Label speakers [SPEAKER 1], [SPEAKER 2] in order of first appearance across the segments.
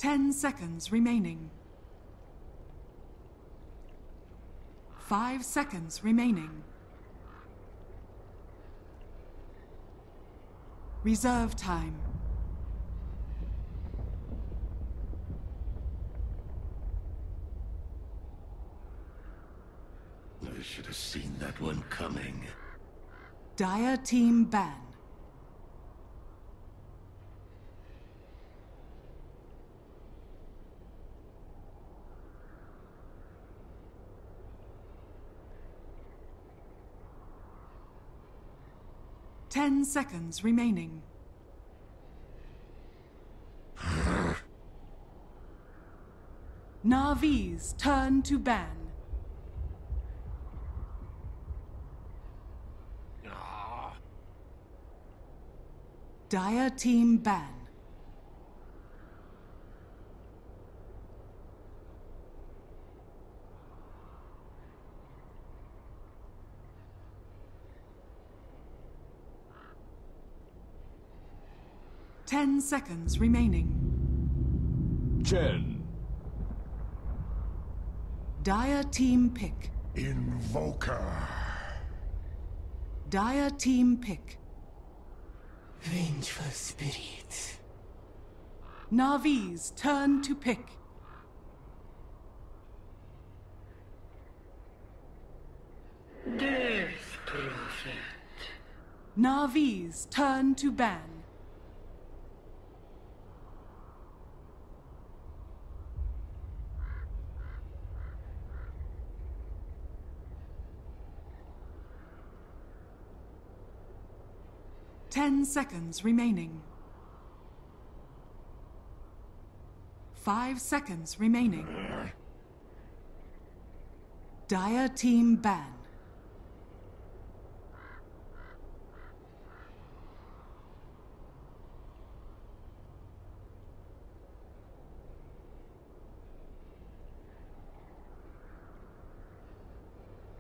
[SPEAKER 1] 10 seconds remaining. 5 seconds remaining. Reserve time.
[SPEAKER 2] I should have seen that one coming.
[SPEAKER 1] Dire team ban. Ten seconds remaining. Navi's turn to ban. Dire team ban. Ten seconds remaining.
[SPEAKER 2] 10.
[SPEAKER 1] Dire team pick.
[SPEAKER 2] Invoker.
[SPEAKER 1] Dire team pick.
[SPEAKER 3] Vengeful spirit.
[SPEAKER 1] Navi's turn to pick.
[SPEAKER 3] Death prophet.
[SPEAKER 1] Navi's turn to ban. Ten seconds remaining. 5 seconds remaining. Dire team ban.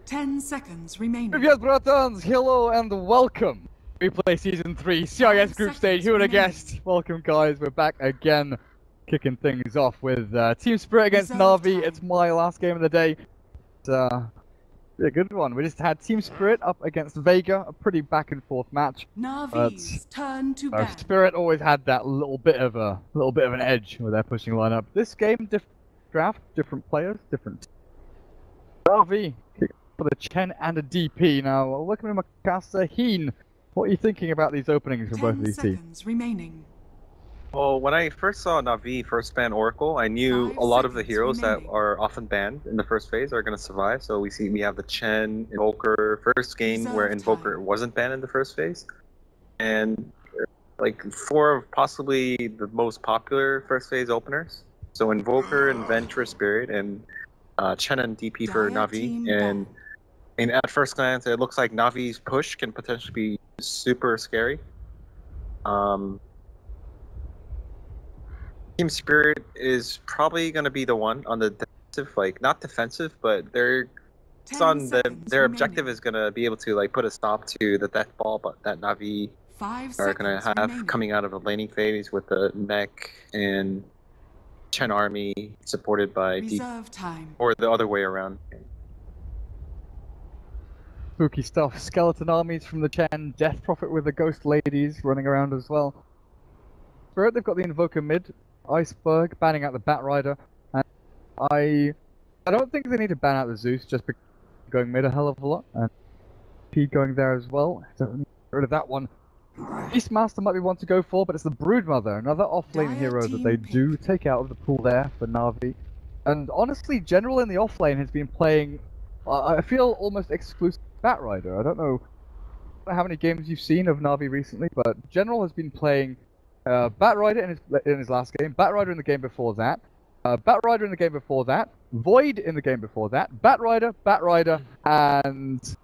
[SPEAKER 1] Ten seconds remaining.
[SPEAKER 4] Привет, bratans! Hello and welcome! WePlay Season 3, CIS Group Stage, who would have guessed? Welcome guys, we're back again, kicking things off with Team Spirit against Navi. It's my last game of the day. It's a good one. We just had Team Spirit up against Vega, a pretty back and forth match.
[SPEAKER 1] Navi's turn to ban.
[SPEAKER 4] Spirit always had that little bit of an edge with their pushing lineup. This game, different draft, different players, different. Navi for the Chen and a DP. Now, looking at my caster, Heen. What are you thinking about these openings for both of these teams?
[SPEAKER 1] Remaining.
[SPEAKER 5] Well, when I first saw Navi first ban Oracle, I knew a lot of the heroes that are often banned in the first phase are going to survive. So we have the Chen, Invoker, first game where Invoker wasn't banned in the first phase. And like 4 of possibly the most popular first phase openers. So Invoker and Venture Spirit and Chen and DP for Navi. And at first glance, it looks like Navi's push can potentially be super scary. Team Spirit is probably going to be the one on the defensive, like not defensive, but their objective is going to be able to like put a stop to the death ball, but that Navi are going to have coming out of a laning phase with the mech and Chen army supported by
[SPEAKER 1] Reserve time.
[SPEAKER 5] Or the other way around.
[SPEAKER 4] Spooky stuff. Skeleton armies from the Chen, Death Prophet with the Ghost Ladies running around as well. Spirit, they've got the Invoker mid, Iceberg, banning out the Bat Rider, and I don't think they need to ban out the Zeus just because going mid a hell of a lot, and P going there as well. Don't get rid of that one. Beastmaster might be one to go for, but it's the Broodmother, another offlane hero that they do take out of the pool there for Navi. And honestly, General in the offlane has been playing, I feel, almost exclusive Bat Rider. I don't know how many games you've seen of Navi recently, but General has been playing Bat Rider in his last game, Bat Rider in the game before that, Bat Rider in the game before that, Void in the game before that, Bat Rider, and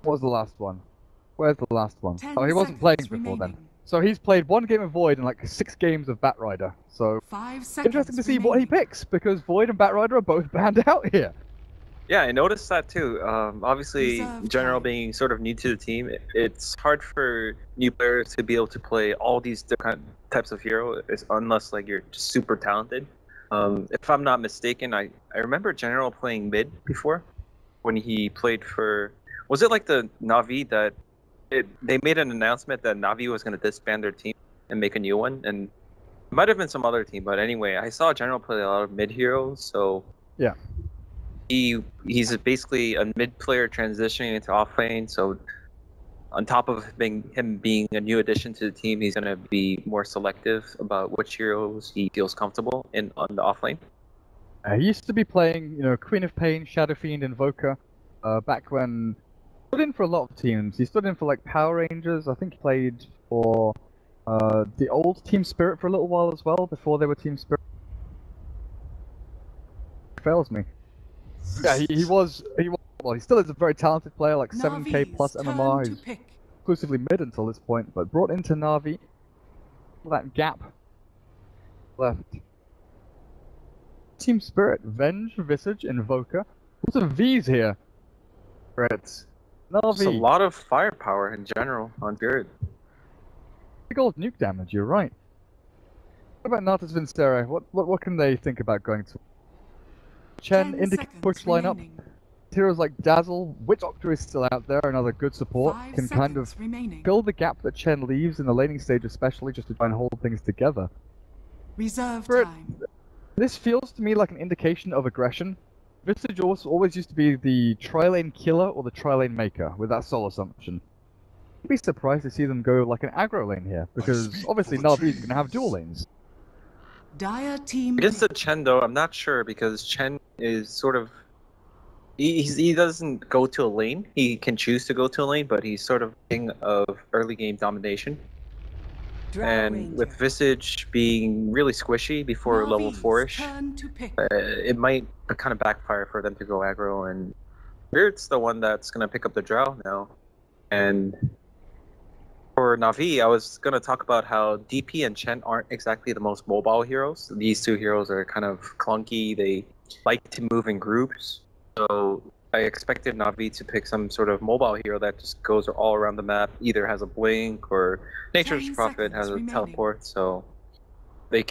[SPEAKER 4] what was the last one? Where's the last one? Oh, he wasn't playing before then. So he's played 1 game of Void and like 6 games of Bat Rider. So interesting to see what he picks, because Void and Bat Rider are both banned out here.
[SPEAKER 5] Yeah, I noticed that too. Obviously,
[SPEAKER 1] Reserve
[SPEAKER 5] General
[SPEAKER 1] time.
[SPEAKER 5] being sort of new to the team, it's hard for new players to be able to play all these different types of hero, unless like you're just super talented. If I'm not mistaken, I remember General playing mid before when he played for. Was it like the Navi that they made an announcement that Navi was going to disband their team and make a new one, and it might have been some other team, but anyway, I saw General play a lot of mid heroes, so
[SPEAKER 4] Yeah.
[SPEAKER 5] he's basically a mid player transitioning into off lane. So on top of him being a new addition to the team, he's gonna be more selective about which heroes he feels comfortable in on the off lane.
[SPEAKER 4] He used to be playing, Queen of Pain, Shadow Fiend, Invoker, back when he stood in for a lot of teams. He stood in for like Power Rangers. I think he played for the old Team Spirit for a little while as well, before they were Team Spirit. Fails me. Yeah, he was. Well, he still is a very talented player, like 7k plus
[SPEAKER 1] Navi's
[SPEAKER 4] MMR.
[SPEAKER 1] turn to
[SPEAKER 4] He's
[SPEAKER 1] pick.
[SPEAKER 4] exclusively mid until this point, but brought into Navi. That gap left. Team Spirit, Venge, Visage, Invoker. Lots of V's here. It's
[SPEAKER 5] There's a
[SPEAKER 4] Navi.
[SPEAKER 5] lot of firepower in general on Spirit.
[SPEAKER 4] Big old nuke damage, you're right. What about Natus Vincere? What can they think about going to? Chen
[SPEAKER 1] 10
[SPEAKER 4] indicate
[SPEAKER 1] seconds
[SPEAKER 4] push lineup.
[SPEAKER 1] remaining.
[SPEAKER 4] Heroes like Dazzle, Witch Doctor is still out there, another good support.
[SPEAKER 1] 5
[SPEAKER 4] Can kind of
[SPEAKER 1] seconds remaining.
[SPEAKER 4] fill the gap that Chen leaves in the laning stage, especially just to try and hold things together.
[SPEAKER 1] Reserve
[SPEAKER 4] Spirit,
[SPEAKER 1] time.
[SPEAKER 4] This feels to me like an indication of aggression. Visage always used to be the tri-lane killer or the tri-lane maker, with that sole assumption. I'd be surprised to see them go like an aggro lane here, because obviously Navi is going to have dual lanes.
[SPEAKER 1] Dire team
[SPEAKER 5] Against the
[SPEAKER 1] pick.
[SPEAKER 5] Chen though, I'm not sure because Chen is sort of he doesn't go to a lane. He can choose to go to a lane, but he's sort of king of early game domination. And with Visage being really squishy before level
[SPEAKER 1] Navi's
[SPEAKER 5] 4ish,
[SPEAKER 1] turn to pick.
[SPEAKER 5] it might kind of backfire for them to go aggro. And Spirit's the one that's going to pick up the Drow now. And for Navi, I was going to talk about how DP and Chen aren't exactly the most mobile heroes. These two heroes are kind of clunky. They like to move in groups. So I expected Navi to pick some sort of mobile hero that just goes all around the map, either has a blink or Nature's
[SPEAKER 1] 10
[SPEAKER 5] Prophet has a
[SPEAKER 1] seconds
[SPEAKER 5] teleport, so they're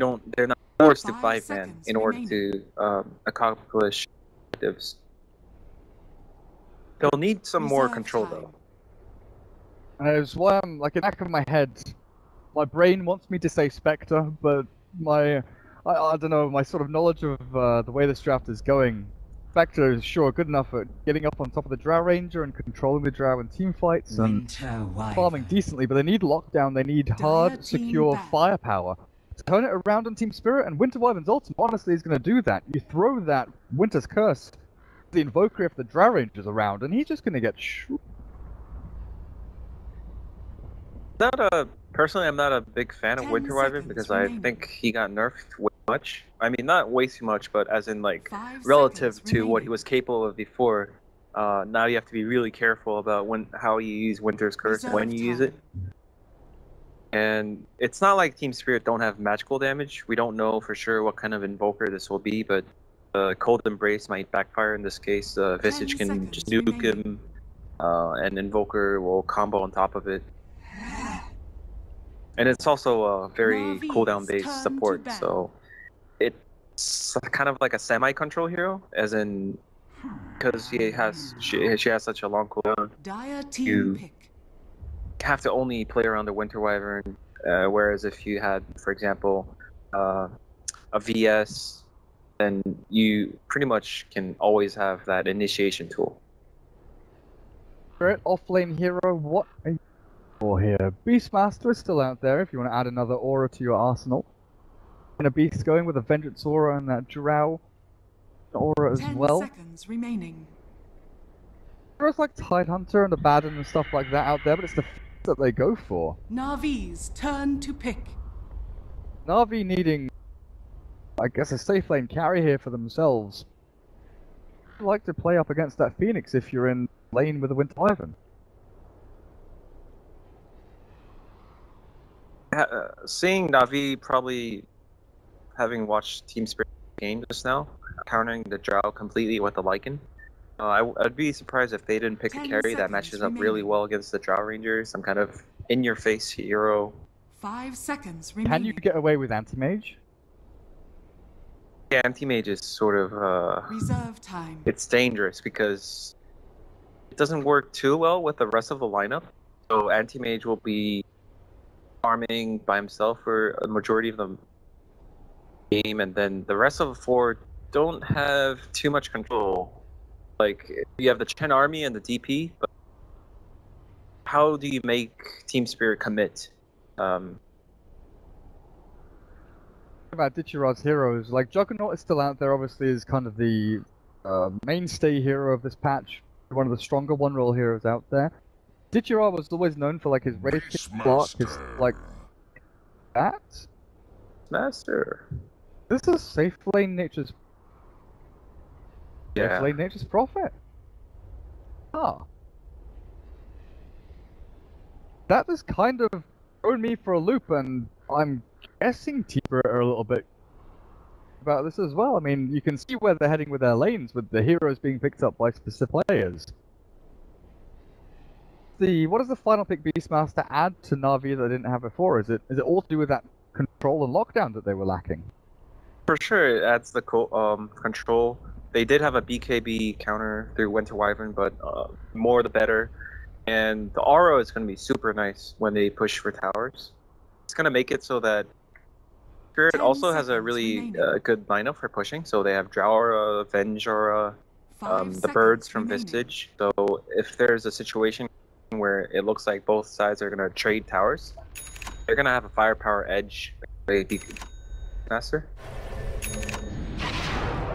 [SPEAKER 5] not forced to
[SPEAKER 1] 5
[SPEAKER 5] 5 man
[SPEAKER 1] seconds
[SPEAKER 5] in order
[SPEAKER 1] remaining.
[SPEAKER 5] to accomplish objectives. They'll need some more
[SPEAKER 1] Reserve
[SPEAKER 5] control
[SPEAKER 1] time.
[SPEAKER 5] though.
[SPEAKER 4] And it's why I'm like in the back of my head, my brain wants me to say Spectre, but I don't know, my sort of knowledge of the way this draft is going, Spectre is sure good enough at getting up on top of the Drow Ranger and controlling the Drow in team fights and farming decently, but they need lockdown, they need hard,
[SPEAKER 1] team
[SPEAKER 4] secure
[SPEAKER 1] ban.
[SPEAKER 4] firepower. Turn it around on Team Spirit, and Winter Wyvern's ultimate honestly is going to do that. You throw that Winter's Curse, the Invoker if the Drow Ranger's around, and he's just going to get
[SPEAKER 5] Personally, I'm not a big fan of
[SPEAKER 1] 10
[SPEAKER 5] Winter Wyvern
[SPEAKER 1] seconds
[SPEAKER 5] because
[SPEAKER 1] remaining.
[SPEAKER 5] I think he got nerfed way too much. I mean, not way too much, but as in like
[SPEAKER 1] 5
[SPEAKER 5] relative
[SPEAKER 1] seconds
[SPEAKER 5] to what he
[SPEAKER 1] remaining.
[SPEAKER 5] was capable of before. Now you have to be really careful about how you use Winter's Curse and when
[SPEAKER 1] Reserve
[SPEAKER 5] you use it.
[SPEAKER 1] time.
[SPEAKER 5] And it's not like Team Spirit don't have magical damage. We don't know for sure what kind of Invoker this will be, but Cold Embrace might backfire in this case. Visage
[SPEAKER 1] 10
[SPEAKER 5] can just
[SPEAKER 1] seconds
[SPEAKER 5] nuke him, and Invoker will combo on top of it. And it's also a very
[SPEAKER 1] Navi's
[SPEAKER 5] cooldown
[SPEAKER 1] turn
[SPEAKER 5] based
[SPEAKER 1] to
[SPEAKER 5] support,
[SPEAKER 1] ban.
[SPEAKER 5] so it's kind of like a semi-control hero, as in because she has such a long cooldown.
[SPEAKER 1] Dire team
[SPEAKER 5] You
[SPEAKER 1] pick.
[SPEAKER 5] have to only play around the Winter Wyvern, whereas if you had, for example, a VS, then you pretty much can always have that initiation tool.
[SPEAKER 4] Spirit off-lane hero, what are you for here? Beastmaster is still out there if you want to add another aura to your arsenal. And a beast going with a Vengeance aura and that Drow aura as
[SPEAKER 1] 10
[SPEAKER 4] well.
[SPEAKER 1] seconds remaining.
[SPEAKER 4] There's like Tidehunter and Abaddon and stuff like that out there, but it's the that they go for.
[SPEAKER 1] Navi's turn to pick.
[SPEAKER 4] Navi needing, I guess, a safe lane carry here for themselves. I'd like to play up against that Phoenix if you're in lane with the Winter Wyvern.
[SPEAKER 5] Seeing Navi, probably having watched Team Spirit game just now, countering the Drow completely with the Lycan. I'd be surprised if they didn't pick a
[SPEAKER 1] 10
[SPEAKER 5] carry that
[SPEAKER 1] seconds
[SPEAKER 5] matches up really
[SPEAKER 1] remaining.
[SPEAKER 5] well against the Drow Ranger, some kind of in-your-face hero.
[SPEAKER 1] 5 seconds remaining.
[SPEAKER 4] Can you get away with anti-mage?
[SPEAKER 5] Yeah, anti-mage is sort of
[SPEAKER 1] Reserve time.
[SPEAKER 5] it's dangerous because it doesn't work too well with the rest of the lineup. So anti-mage will be farming by himself for a majority of the game, and then the rest of the four don't have too much control. Like, you have the Chen army and the DP, but how do you make Team Spirit commit?
[SPEAKER 4] About Ditchira's heroes, like Juggernaut is still out there, obviously is kind of the mainstay hero of this patch, one of the stronger one-roll heroes out there. Ditchira was always known for like his Wraith block, his like that.
[SPEAKER 5] Master.
[SPEAKER 4] This is safe lane nature's
[SPEAKER 5] Yeah.
[SPEAKER 4] safe lane nature's prophet. Ah. That has kind of thrown me for a loop, and I'm guessing Team Spirit are a little bit about this as well. I mean, you can see where they're heading with their lanes, with the heroes being picked up by specific players. What does the final pick Beastmaster add to Na'Vi that they didn't have before? Is it all to do with that control and lockdown that they were lacking?
[SPEAKER 5] For sure, it adds the control. They did have a BKB counter through Winter Wyvern, but more the better. And the aura is going to be super nice when they push for towers. It's going to make it so that Spirit
[SPEAKER 1] 10
[SPEAKER 5] also has a
[SPEAKER 1] seconds
[SPEAKER 5] really
[SPEAKER 1] remaining.
[SPEAKER 5] good lineup for pushing. So they have Drow aura, Venge aura,
[SPEAKER 1] 5
[SPEAKER 5] the birds
[SPEAKER 1] seconds
[SPEAKER 5] from
[SPEAKER 1] remaining.
[SPEAKER 5] Vistage. So if there's a situation where it looks like both sides are going to trade towers, they're going to have a firepower edge. Master.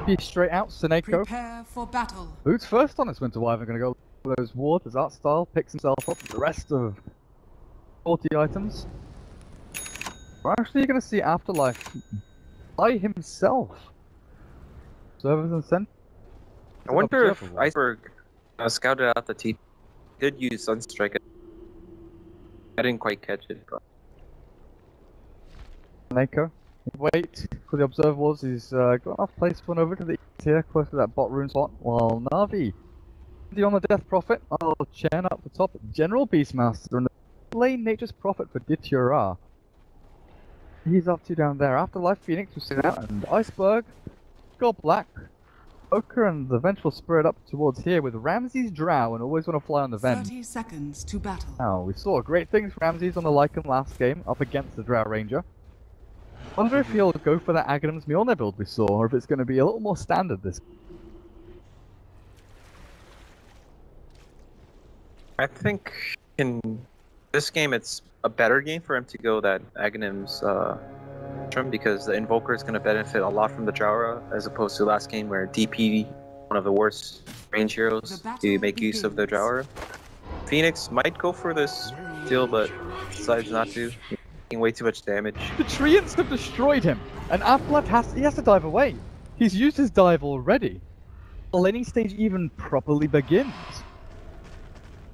[SPEAKER 4] Be straight out, Seneko.
[SPEAKER 1] Prepare for battle.
[SPEAKER 4] Boots first on his Winter Wyvern, gonna go for those wards, his art style, picks himself up with the rest of 40 items. We're actually gonna see Afterlife by himself. Servers and sent.
[SPEAKER 5] I wonder if
[SPEAKER 4] Observable.
[SPEAKER 5] Iceberg scouted out the T. Did use Sunstrike. I didn't quite catch it, but
[SPEAKER 4] Seneko. Wait for the observables, he's got enough placement over to the east here, close to that bot rune spot, while Na'Vi on the Death Prophet, Chen up the top, General Beastmaster, and the lane Nature's Prophet for Ditchira. He's up to down there. Afterlife Phoenix was seen out, and Iceberg, Gold Black, Ochre, and the Vengeful Spirit up towards here with Ramsey's Drow, and always want to fly on the Ven.
[SPEAKER 1] 30 seconds to battle.
[SPEAKER 4] Now, we saw great things for Ramsey's on the Lycan last game, up against the Drow Ranger. Wonder if he'll go for that Aghanim's Mjolnir build we saw, or if it's going to be a little more standard this.
[SPEAKER 5] I think in this game it's a better game for him to go that Aghanim's trim, because the Invoker is going to benefit a lot from the Jowra, as opposed to last game where DP, one of the worst range heroes, to make use of the Jowra. Phoenix might go for this deal, but decides not to. Taking way too much damage.
[SPEAKER 4] The Treants have destroyed him, and Afterlife has to dive away. He's used his dive already. The laning stage even properly begins.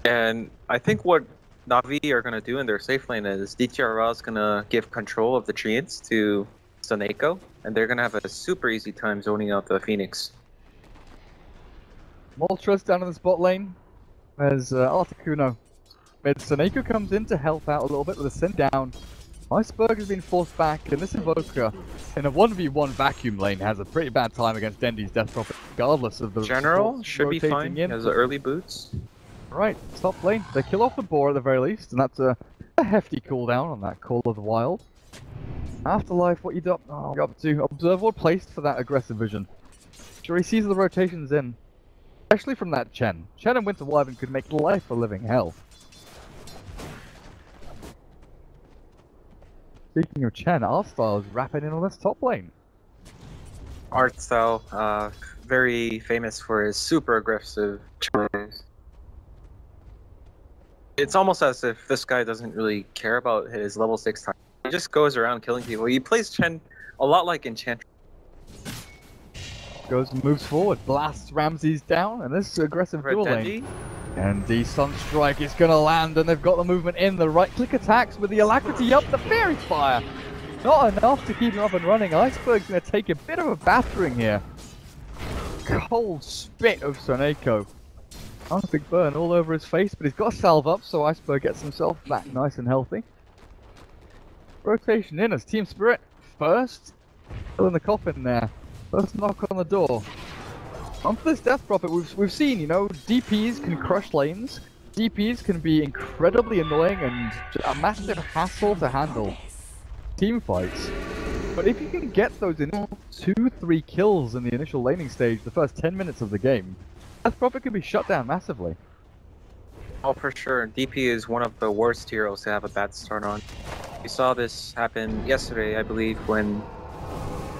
[SPEAKER 5] And I think what Na'Vi are going to do in their safe lane is DTRA is going to give control of the Treants to Seneko, and they're going to have a super easy time zoning out the Phoenix.
[SPEAKER 4] Moltres down in the spot lane, as Articuno. But Seneko comes in to help out a little bit with a send down. Iceberg has been forced back, and this Invoker in a 1v1 vacuum lane has a pretty bad time against Dendy's Death Prophet, regardless of the
[SPEAKER 5] General
[SPEAKER 4] supports
[SPEAKER 5] should be
[SPEAKER 4] rotating
[SPEAKER 5] fine.
[SPEAKER 4] in.
[SPEAKER 5] Has the early boots.
[SPEAKER 4] Right, top lane. They kill off the boar at the very least, and that's a hefty cooldown on that Call of the Wild. Afterlife, what you up to? Observer placed for that aggressive vision. Sure, he sees the rotations in, especially from that Chen. Chen and Winter Wyvern could make life a living hell. Speaking of Chen, Artstyle is wrapping in on this top lane.
[SPEAKER 5] Art style, very famous for his super aggressive charges. It's almost as if this guy doesn't really care about his level 6 time. He just goes around killing people. He plays Chen a lot like Enchantress.
[SPEAKER 4] Goes and moves forward, blasts Ramses down, and this is aggressive dual lane. And the Sunstrike is going to land, and they've got the movement in. The right-click attacks with the Alacrity up, the Fairy Fire. Not enough to keep him up and running. Iceberg's going to take a bit of a battering here. cold spit of Soneko. Nice big burn all over his face, but he's got a salve up, so Iceberg gets himself back nice and healthy. Rotation in as Team Spirit first. Still in the coffin there. First knock on the door. Onto this Death Prophet, we've seen, you know, DPs can crush lanes. DPs can be incredibly annoying and a massive hassle to handle team fights. But if you can get those initial 2-3 kills in the initial laning stage, the first 10 minutes of the game, Death Prophet can be shut down massively.
[SPEAKER 5] Oh, for sure. DP is one of the worst heroes to have a bad start on. We saw this happen yesterday, I believe, when...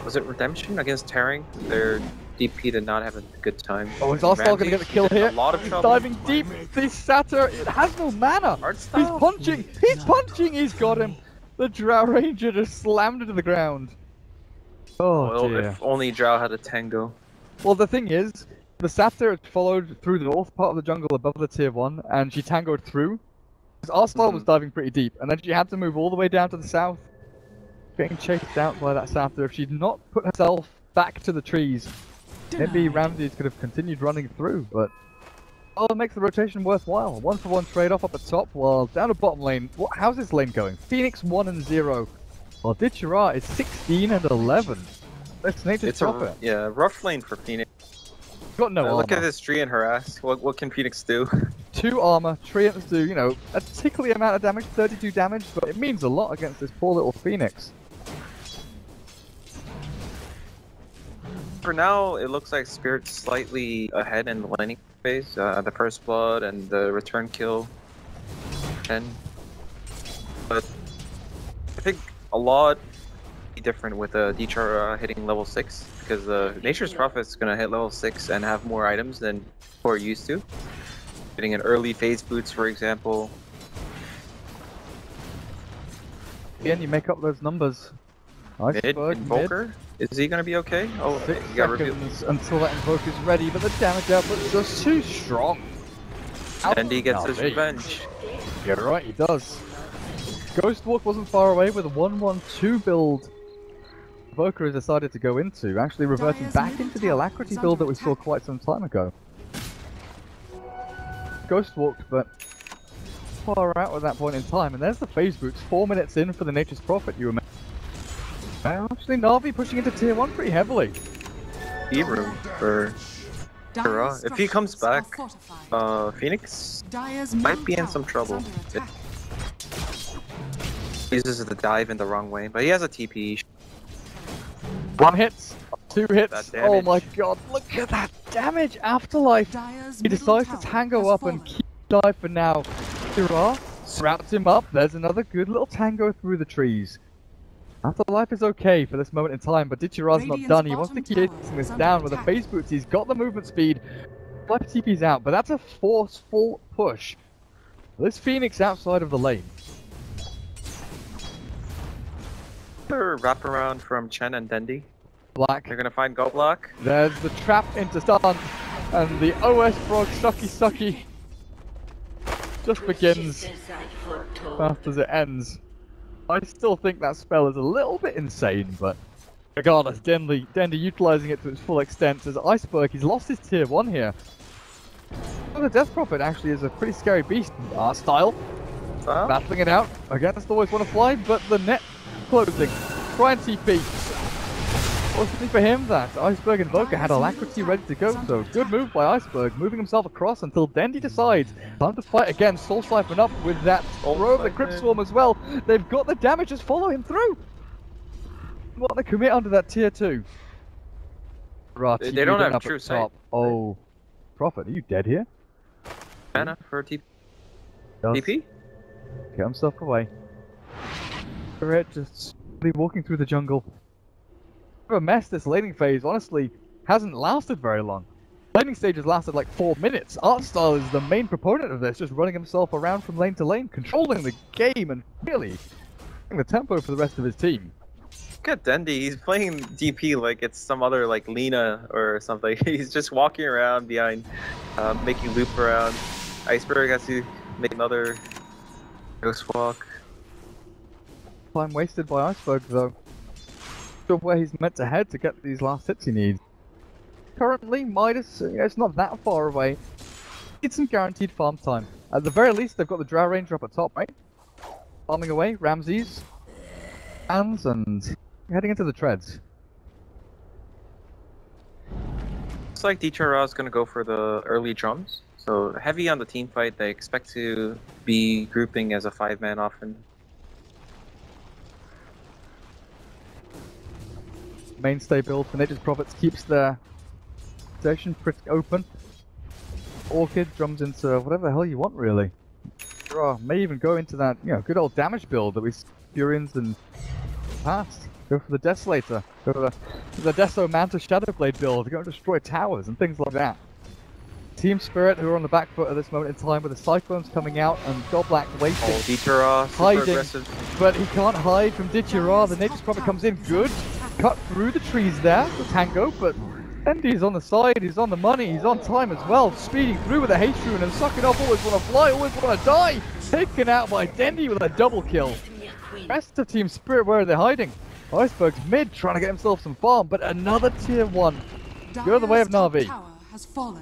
[SPEAKER 5] Was it Redemption against Tearing? Their DP did not have a good time.
[SPEAKER 4] Oh, is Arstal gonna get the kill here?
[SPEAKER 5] A lot of
[SPEAKER 4] He's
[SPEAKER 5] trouble.
[SPEAKER 4] diving deep. This Satyr, it has no mana. He's punching. He's punching. He's got him. The Drow Ranger just slammed into the ground. Oh,
[SPEAKER 5] well,
[SPEAKER 4] dear.
[SPEAKER 5] if only Drow had a tango.
[SPEAKER 4] Well, the thing is, the Satyr followed through the north part of the jungle above the tier 1, and she tangoed through. Arstal was diving pretty deep, and then she had to move all the way down to the south, getting chased out by that Satyr. If she'd not put herself back to the trees, maybe Ramses could have continued running through, but oh, it makes the rotation worthwhile. 1-for-1 trade-off up at top, while down at bottom lane. How's this lane going? Phoenix 1-0, while Ditchara is 16-11. That's Natus Prophet.
[SPEAKER 5] Yeah, rough lane for Phoenix.
[SPEAKER 4] Got no armor.
[SPEAKER 5] Look at this tree and harass. What can Phoenix do?
[SPEAKER 4] 2 armor, Treants do, you know, a tickly amount of damage, 32 damage, but it means a lot against this poor little Phoenix.
[SPEAKER 5] For now, it looks like Spirit's slightly ahead in the laning phase. The first blood and the return kill. But I think a lot be different with Dchar hitting level 6, because Nature's Prophet's gonna hit level 6 and have more items than we're used to. Getting an early phase boots, for example.
[SPEAKER 4] Again, you make up those numbers. Iceberg,
[SPEAKER 5] Invoker? Is he gonna be okay? Oh,
[SPEAKER 4] 6
[SPEAKER 5] he got revealed.
[SPEAKER 4] seconds until that Invoker's ready, but the damage output is just too strong.
[SPEAKER 5] And he gets his revenge.
[SPEAKER 4] You're right, he does. Ghostwalk wasn't far away with a 1-1-2 build Invoker has decided to go into, actually reverting back into the Alacrity build that we saw quite some time ago. Ghostwalked, but far out at that point in time, and there's the phase boots, 4 minutes in for the Nature's Prophet, you remember. Actually, Na'Vi pushing into tier 1 pretty heavily.
[SPEAKER 5] Room for Kara. If he comes back, Phoenix might be in some trouble. He uses the dive in the wrong way, but he has a TP.
[SPEAKER 4] 1 hit, 2 hits, oh my god, look at that damage! Afterlife! He decides to tango up and keep dive for now. Kara routes him up, there's another good little tango through the trees. Afterlife is okay for this moment in time, but Ditchara's not done. He wants to keep chasing this down with the phase boots. He's got the movement speed. 5 TP's out, but that's a forceful push. This Phoenix outside of the lane.
[SPEAKER 5] Wraparound from Chen and Dendi.
[SPEAKER 4] Black.
[SPEAKER 5] They're gonna find Go Block.
[SPEAKER 4] There's the trap into stun, and the OS Frog sucky just begins fast as it ends. I still think that spell is a little bit insane, but regardless, Dendi utilizing it to its full extent. As Iceberg, he's lost his tier 1 here. Well, the Death Prophet actually is a pretty scary beast. Art style, battling it out against always want to fly, but the net closing. Try and TP. Fortunately for him, that Iceberg Invoker had Alacrity ready to go, so good move by Iceberg, moving himself across until Dendi decides time to fight again. Soul Siphon up with that throw of the Crypt Swarm as well. They've got the damage, just follow him through. Want to commit under that tier 2.
[SPEAKER 5] They don't have true sight.
[SPEAKER 4] Oh, Prophet, are you dead here?
[SPEAKER 5] Mana for TP. TP?
[SPEAKER 4] Get himself away. Red just walking through the jungle. A mess this laning phase honestly hasn't lasted very long. Laning stage has lasted like 4 minutes. Artstyle is the main proponent of this, just running himself around from lane to lane, controlling the game and really setting the tempo for the rest of his team.
[SPEAKER 5] Look at Dendi, he's playing DP like it's some other like Lina or something. He's just walking around behind, making loop around. Iceberg has to make another ghost walk.
[SPEAKER 4] Time wasted by Iceberg though. Where he's meant to head to get these last hits he needs. currently. Midas, it's not that far away. It's some guaranteed farm time. At the very least, they've got the Drow Ranger up at top, right? Farming away, Ramses, hands, and heading into the treads.
[SPEAKER 5] Looks like DTR is going to go for the early drums. So heavy on the team fight. They expect to be grouping as a 5-man often.
[SPEAKER 4] Mainstay build for Nature's Prophets keeps their station pretty open. Orchid drums into whatever the hell you want, really. May even go into that, good old damage build that we see Furians in the past. Go for the Desolator. Go for the Deso Manta Shadowblade build. Go and destroy towers and things like that. Team Spirit, who are on the back foot at this moment in time with the Cyclones coming out and Goblack waiting.
[SPEAKER 5] Oh, DTR super
[SPEAKER 4] hiding,
[SPEAKER 5] aggressive.
[SPEAKER 4] but he can't hide from DTR. The Nature's Prophet comes in good. Cut through the trees there, the Tango, but Dendy's on the side, he's on the money, he's on time as well, speeding through with a haste rune and sucking up, always want to fly, always want to die! Taken out by Dendy with a double kill. Rest of Team Spirit, where are they hiding? Iceberg's mid, trying to get himself some farm, but another tier 1. Go the way of Na'Vi.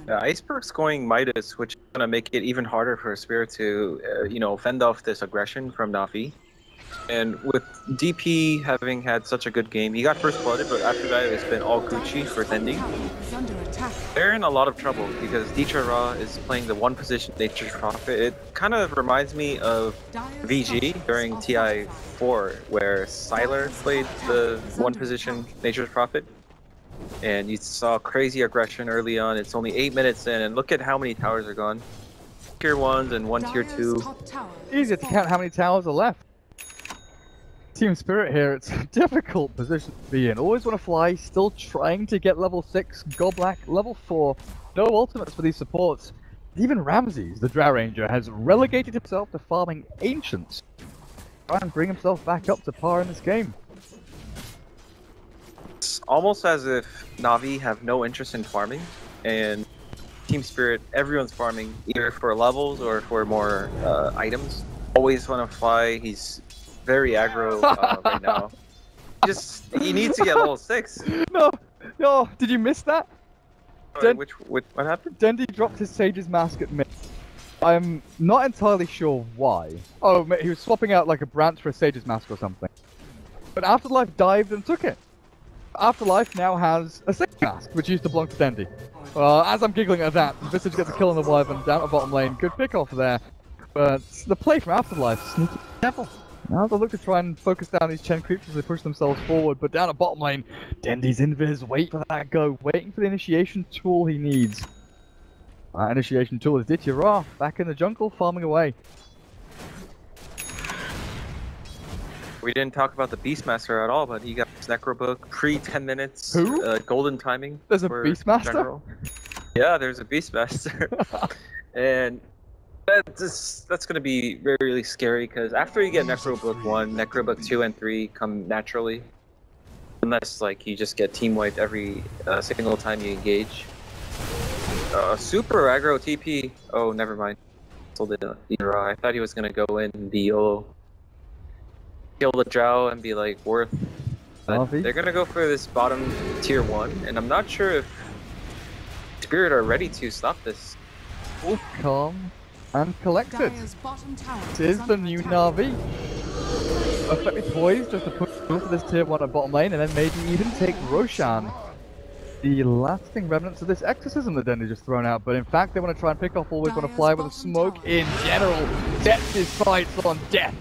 [SPEAKER 5] Yeah, Iceberg's going Midas, which is going to make it even harder for Spirit to, fend off this aggression from Na'Vi. And with DP having had such a good game, he got first blooded, but after that it's been all Gucci for Dendy. They're in a lot of trouble because DTR is playing the one position Nature's Prophet. It kind of reminds me of VG during TI4, where Sylar played the one position Nature's Prophet. And you saw crazy aggression early on. It's only 8 minutes in, and look at how many towers are gone. Tier 1s and 1 tier 2.
[SPEAKER 4] Easier to count how many towers are left. Team Spirit here, it's a difficult position to be in. Always want to fly, still trying to get level 6, Goblack, level 4. No ultimates for these supports. Even Ramses, the Drow Ranger, has relegated himself to farming Ancients. Try and bring himself back up to par in this game.
[SPEAKER 5] It's almost as if Na'Vi have no interest in farming, and Team Spirit, everyone's farming either for levels or for more items. Always want to fly. He's very aggro right now. He needs to get level 6.
[SPEAKER 4] No, did you miss that?
[SPEAKER 5] What happened?
[SPEAKER 4] Dendy dropped his Sage's Mask at mid. I'm not entirely sure why. Oh, he was swapping out like a branch for a Sage's Mask or something. But Afterlife dived and took it. Afterlife now has a Sage's Mask, which used to belong to Dendy. As I'm giggling at that, Visage gets a kill on the Wyvern down at bottom lane. Good pick off there. But the play from Afterlife, sneaky devil. Now they look to try and focus down these Chen creeps as they push themselves forward, but down at bottom lane, Dendy's invis, wait for that go, waiting for the initiation tool he needs. That initiation tool is DTR, back in the jungle, farming away.
[SPEAKER 5] We didn't talk about the Beastmaster at all, but he got his Necrobook, pre-10 minutes,
[SPEAKER 4] Who?
[SPEAKER 5] golden timing.
[SPEAKER 4] There's a Beastmaster?
[SPEAKER 5] General. Yeah, there's a Beastmaster. And that's going to be very, really scary, because after you get Necrobook 1, Necrobook 2 and 3 come naturally. Unless, like, you just get team wiped every single time you engage. Super aggro TP. Oh, never mind. I thought he was going to go in and be YOLO. Kill the Drow and be, like, worth. But they're going to go for this bottom tier 1, and I'm not sure if Spirit are ready to stop this.
[SPEAKER 4] Oh, calm and collected. This is the new Na'Vi. Perfectly poised just to push for this tier 1 at bottom lane, and then maybe even take Roshan. The lasting remnants of this exorcism that Dendy just thrown out, but in fact they want to try and pick off, always want to fly with a smoke in general. Depth his sights on death.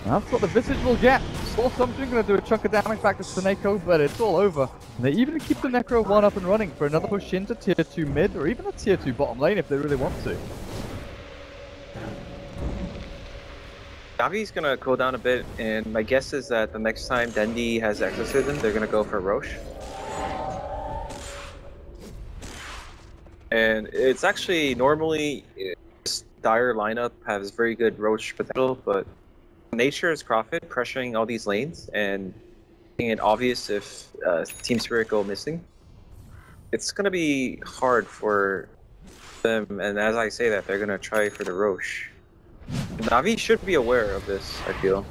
[SPEAKER 4] That's what the Visage will get. Saw something, gonna do a chunk of damage back to Seneko, but it's all over. And they even keep the Necro 1 up and running for another push into tier 2 mid, or even a tier 2 bottom lane if they really want to.
[SPEAKER 5] Navi's gonna cool down a bit, and my guess is that the next time Dendy has Exorcism, they're gonna go for Roche. And it's actually normally this dire lineup has very good Roche potential, but Nature's Prophet pressuring all these lanes and making it obvious if Team Spirit go missing. It's gonna be hard for them, and as I say that, they're gonna try for the Roche. Na'Vi should be aware of this, I feel.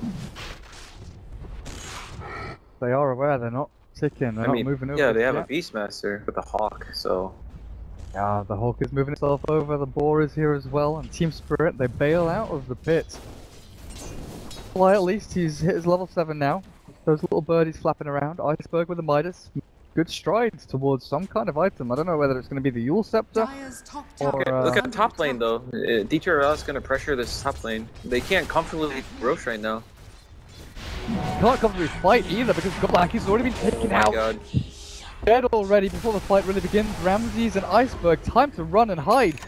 [SPEAKER 4] They are aware, they're not ticking. They're
[SPEAKER 5] I
[SPEAKER 4] not
[SPEAKER 5] mean,
[SPEAKER 4] moving over
[SPEAKER 5] yeah, they have
[SPEAKER 4] yet.
[SPEAKER 5] a Beastmaster with a Hawk, so
[SPEAKER 4] Yeah, the Hulk is moving itself over, the Boar is here as well, and Team Spirit, they bail out of the pit. Well, at least he's hit his level 7 now. Those little birdies flapping around. Iceberg with the Midas. Good strides towards some kind of item. I don't know whether it's going to be the Yule Scepter.
[SPEAKER 1] Dire's top
[SPEAKER 4] Or,
[SPEAKER 1] tower
[SPEAKER 5] look
[SPEAKER 1] is
[SPEAKER 5] at the
[SPEAKER 1] under
[SPEAKER 5] top lane
[SPEAKER 1] attack.
[SPEAKER 5] though. DTR is gonna pressure this top lane. They can't comfortably beat Roche right now.
[SPEAKER 4] Can't comfortably fight either because Goblacky's already been taken
[SPEAKER 5] Oh
[SPEAKER 4] out.
[SPEAKER 5] my god.
[SPEAKER 4] Dead already before the fight really begins. Ramses and Iceberg, time to run and hide.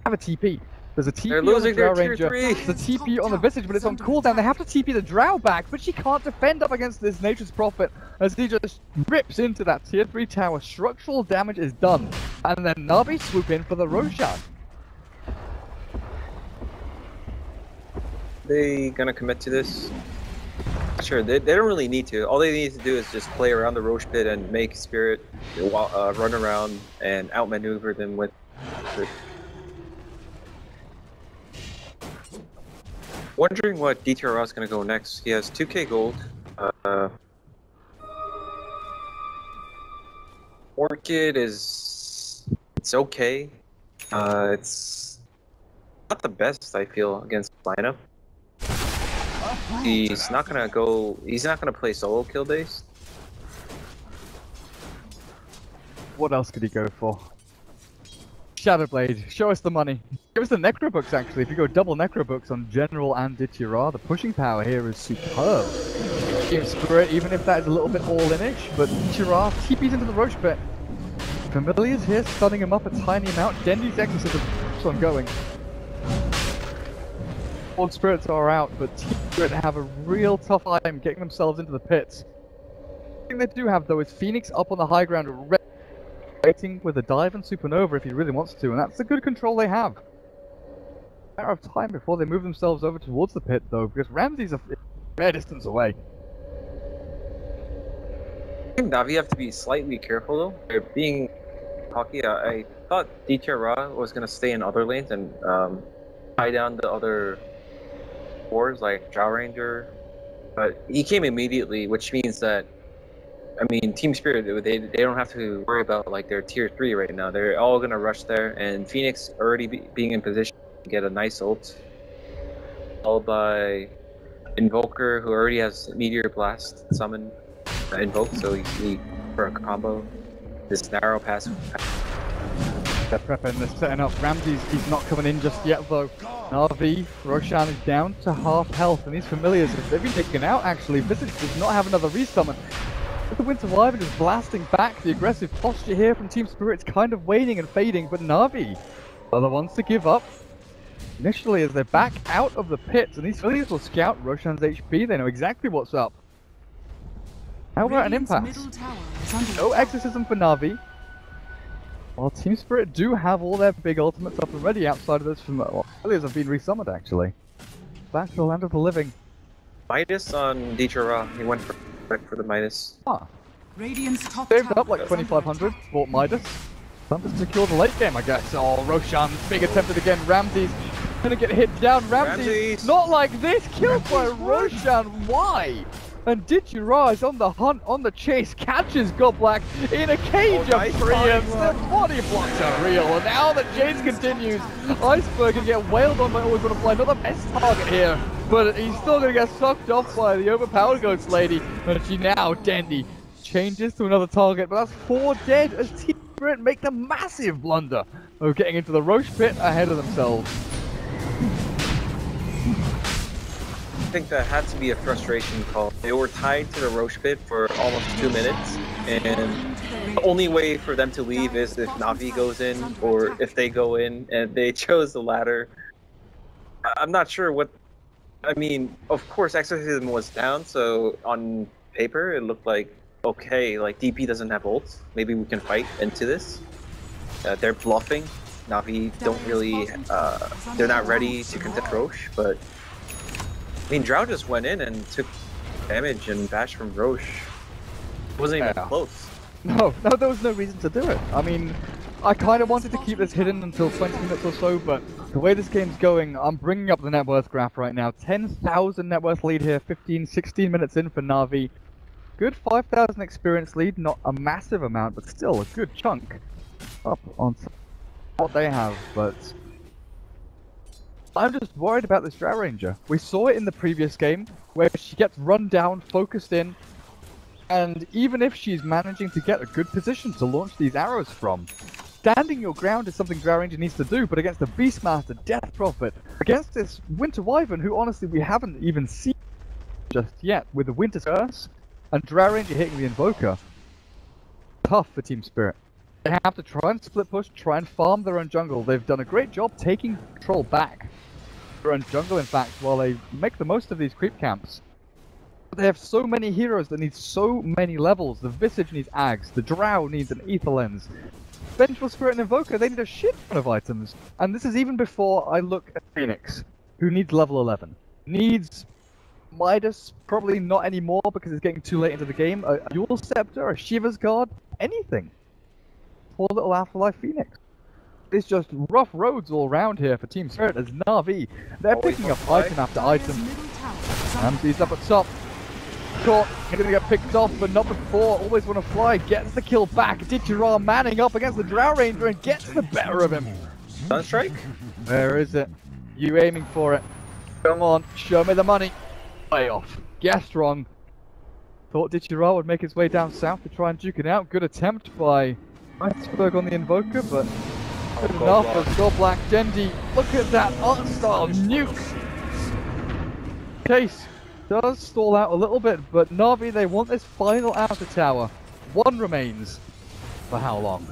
[SPEAKER 4] Have a TP. There's a TP
[SPEAKER 5] They're
[SPEAKER 4] on the
[SPEAKER 5] losing their
[SPEAKER 4] Drow
[SPEAKER 5] tier
[SPEAKER 4] Ranger.
[SPEAKER 5] 3.
[SPEAKER 4] There's a TP on the Visage, but it's on cooldown. They have to TP the Drow back, but she can't defend up against this Nature's Prophet as he just rips into that tier 3 tower. Structural damage is done. And then Na'Vi swoop in for the Roshan.
[SPEAKER 5] They gonna commit to this? Sure, they don't really need to. All they need to do is just play around the Roche pit and make Spirit run around and outmaneuver them with. Wondering what DTR is gonna go next. He has 2k gold. Orchid it's okay. It's not the best I feel against lineup. He's not gonna play solo kill based.
[SPEAKER 4] What else could he go for? Shadowblade, show us the money. Give us the Necro Books actually. If you go double Necro Books on General and Ditira, the pushing power here is superb. Team Spirit, even if that is a little bit all-in-ish, but Ditira TP's into the Roche pit. Familiar's here, stunning him up a tiny amount. Dendy's exorcism keeps on going. All spirits are out, but Team Spirit have a real tough time getting themselves into the pits. The thing they do have though is Phoenix up on the high ground, waiting with a dive and supernova if he really wants to, and that's the good control they have. Matter of time before they move themselves over towards the pit though, because Ramsey's a fair distance away.
[SPEAKER 5] I think Navi have to be slightly careful though. They're being cocky. I thought DTR was gonna stay in other lanes and tie down the other boards like Drow Ranger, but he came immediately, which means that Team Spirit, they don't have to worry about like their tier 3 right now. They're all gonna rush there, and Phoenix already being in position to get a nice ult, followed by Invoker, who already has Meteor Blast summoned, invoked, so he for a combo. This narrow pass.
[SPEAKER 4] They're prepping, they're setting up. Ramsey's he's not coming in just yet though. Na'Vi, Roshan is down to half health, and these familiars, they've been taken out actually. Visage does not have another resummon. With the Winter Wyvern just blasting back, the aggressive posture here from Team Spirit's kind of waning and fading, but Na'Vi are the ones to give up. Initially as they're back out of the pits, and these familiars will scout Roshan's HP, they know exactly what's up. How about an
[SPEAKER 1] Radiant's
[SPEAKER 4] impasse?
[SPEAKER 1] middle tower is under
[SPEAKER 4] No
[SPEAKER 1] attack.
[SPEAKER 4] exorcism for Na'Vi. While Team Spirit do have all their big ultimates up and ready outside of this from familiars have been resummoned actually. Back to the land of the living.
[SPEAKER 5] Midas on DTR. He went for the Midas.
[SPEAKER 4] Ah,
[SPEAKER 1] Radiant's top
[SPEAKER 4] saved
[SPEAKER 1] tower
[SPEAKER 4] up like
[SPEAKER 1] is under
[SPEAKER 4] 2500,
[SPEAKER 1] attack.
[SPEAKER 4] bought Midas. Time to secure the late game, I guess. Oh, Roshan, big attempted again. Ramsey's gonna get hit down. Ramsey's not like this, killed by Roshan. Why? And Ditira is on the hunt, on the chase, catches Goblak in a cage
[SPEAKER 5] nice
[SPEAKER 4] of treants.
[SPEAKER 5] body
[SPEAKER 4] The body blocks are real, and now the chase continues. Iceberg can get wailed on by Always Wanna Fly, not the best target here, but he's still gonna get sucked off by the overpowered Ghost Lady, and she now, Dandy, changes to another target, but that's 4 dead as Team Spirit make the massive blunder of getting into the Roche pit ahead of themselves.
[SPEAKER 5] I think that had to be a frustration call. They were tied to the Roche pit for almost 2 minutes, and the only way for them to leave is if Navi goes in, or if they go in, and they chose the latter. I'm not sure what... of course Exorcism was down, so on paper it looked like, okay, like DP doesn't have ults, maybe we can fight into this. They're bluffing. Navi don't really... they're not ready to contest Roche, but... Drow just went in and took damage and bashed from Roche. It wasn't even close.
[SPEAKER 4] No, there was no reason to do it. I kind of wanted to keep this hidden until 20 minutes or so, but the way this game's going, I'm bringing up the net worth graph right now. 10,000 net worth lead here, 16 minutes in for Na'Vi. Good 5,000 experience lead, not a massive amount, but still a good chunk up on what they have. But I'm just worried about this Drow Ranger. We saw it in the previous game, where she gets run down, focused in, and even if she's managing to get a good position to launch these arrows from, standing your ground is something Drow Ranger needs to do, but against the Beastmaster, Death Prophet, against this Winter Wyvern, who honestly we haven't even seen just yet, with the Winter Curse, and Drow Ranger hitting the Invoker, tough for Team Spirit. They have to try and split push, try and farm their own jungle. They've done a great job taking control back. Their own jungle, in fact, while they make the most of these creep camps. But they have so many heroes that need so many levels. The Visage needs Ags, the Drow needs an Ether Lens. Vengeful Spirit and Invoker, they need a shit ton of items. And this is even before I look at Phoenix, who needs level 11. Needs Midas, probably not anymore because it's getting too late into the game. A Dual Scepter, a Shiva's Guard, anything. Poor little Afterlife Phoenix. It's just rough roads all around here for Team Spirit as Na'Vi. They're picking up item after item. Ramsey's up at top. Caught, gonna get picked off, but not before. Always want to fly, gets the kill back. Ditchira manning up against the Drow Ranger and gets the better of him.
[SPEAKER 5] Sunstrike?
[SPEAKER 4] Where is it? You aiming for it? Come on, show me the money. Way off. Guessed wrong. Thought Ditchira would make his way down south to try and duke it out. Good attempt by Iceberg on the Invoker, but good enough for Goldblack Dendi. Look at that art style nuke. Case does stall out a little bit, but Na'Vi, they want this final outer tower. One remains. For how long?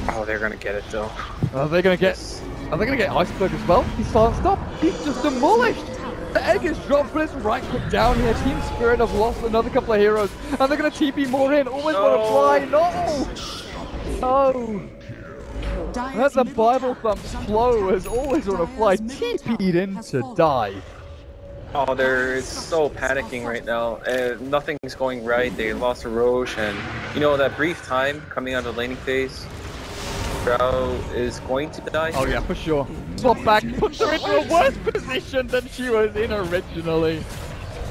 [SPEAKER 5] Oh, they're gonna get it though.
[SPEAKER 4] Are they gonna get? Are they gonna get Iceberg as well? He's silenced up. He's just demolished. The egg is dropped, but it's right click down here. Team Spirit have lost another couple of heroes, and they're gonna TP more in. Always want to fly. No. No. That's a Bible thump flow. Has always want to fly. TP'd in to die.
[SPEAKER 5] Oh, they're so panicking right now. Nothing's going right. They lost a Roche, and you know that brief time coming out of the laning phase, Drow is going to die.
[SPEAKER 4] Oh yeah, for sure. Swap back, puts her into a worse position than she was in originally.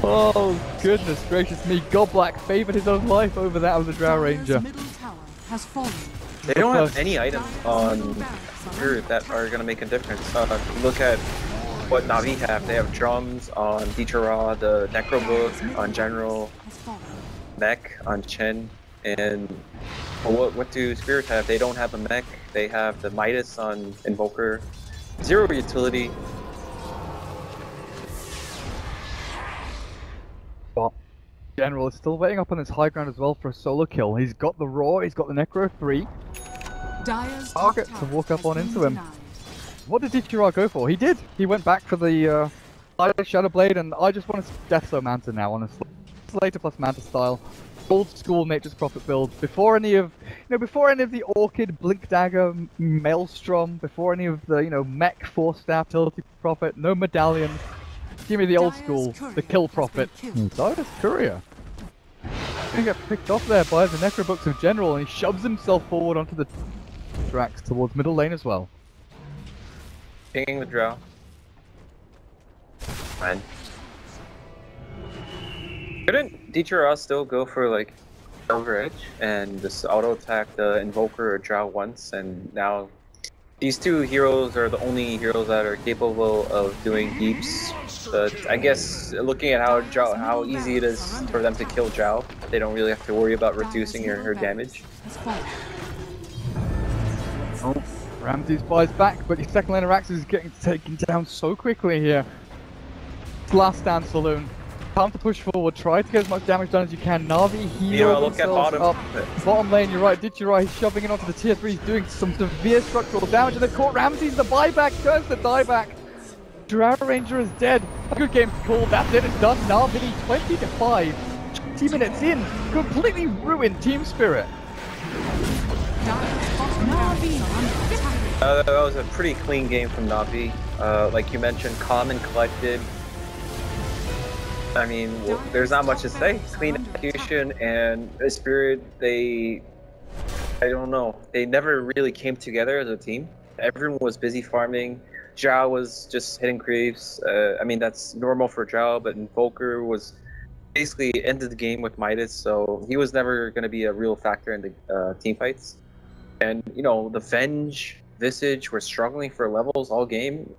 [SPEAKER 4] Oh goodness gracious me, Godblack favoured his own life over that of the Drow Ranger.
[SPEAKER 5] They don't have any items on Spirit that are going to make a difference. Look at what Na'Vi have. They have drums on Ditchira, the Necro Book on General, Mech on Chen, and what do Spirits have? They don't have a Mech. They have the Midas on Invoker. Zero utility.
[SPEAKER 4] But General is still waiting up on his high ground as well for a solo kill. He's got the Roar, he's got the Necro 3. Target to walk up on into him. What did Ditchira go for? He did! He went back for the Shadow Blade, and I just want to Death Slow Manta now, honestly. Slater plus Manta style. Old school Nature's Prophet build. Before any of, before any of the Orchid, Blink Dagger, Maelstrom, before any of the, Mech, Force Staff, Tilty Prophet, no Medallion. Give me the old school, the Kill Prophet. Darius Courier. Gonna get picked off there by the Necrobooks of General, and he shoves himself forward onto the tracks towards middle lane as well.
[SPEAKER 5] Pinging the Drow. Fine. Couldn't Ditchira still go for like over edge and just auto attack the Invoker or Drow once, and now these two heroes are the only heroes that are capable of doing deeps. But I guess looking at how easy it is for them to kill Drow, they don't really have to worry about reducing her damage.
[SPEAKER 4] Oh, Ramses buys back, but his second lane of Axis is getting taken down so quickly here. Last stand Saloon. Time to push forward, try to get as much damage done as you can. Na'Vi heal themselves up. Bottom lane, you're right, Ditchira, he's shoving it onto the tier 3, he's doing some severe structural damage, and the caught Ramses the buyback, turns the dieback. Drow Ranger is dead. A good game called, that's it, it's done. Na'Vi 20-5. 20 minutes in, completely ruined Team Spirit.
[SPEAKER 5] That was a pretty clean game from Na'Vi. Like you mentioned, calm and collected. I mean, there's not much to say. Clean execution and Spirit, I don't know. They never really came together as a team. Everyone was busy farming. Zhao was just hitting creeps. I mean, that's normal for Zhao, but Invoker was basically ended the game with Midas, so he was never going to be a real factor in the team fights. And, you know, the Venge, Visage were struggling for levels all game.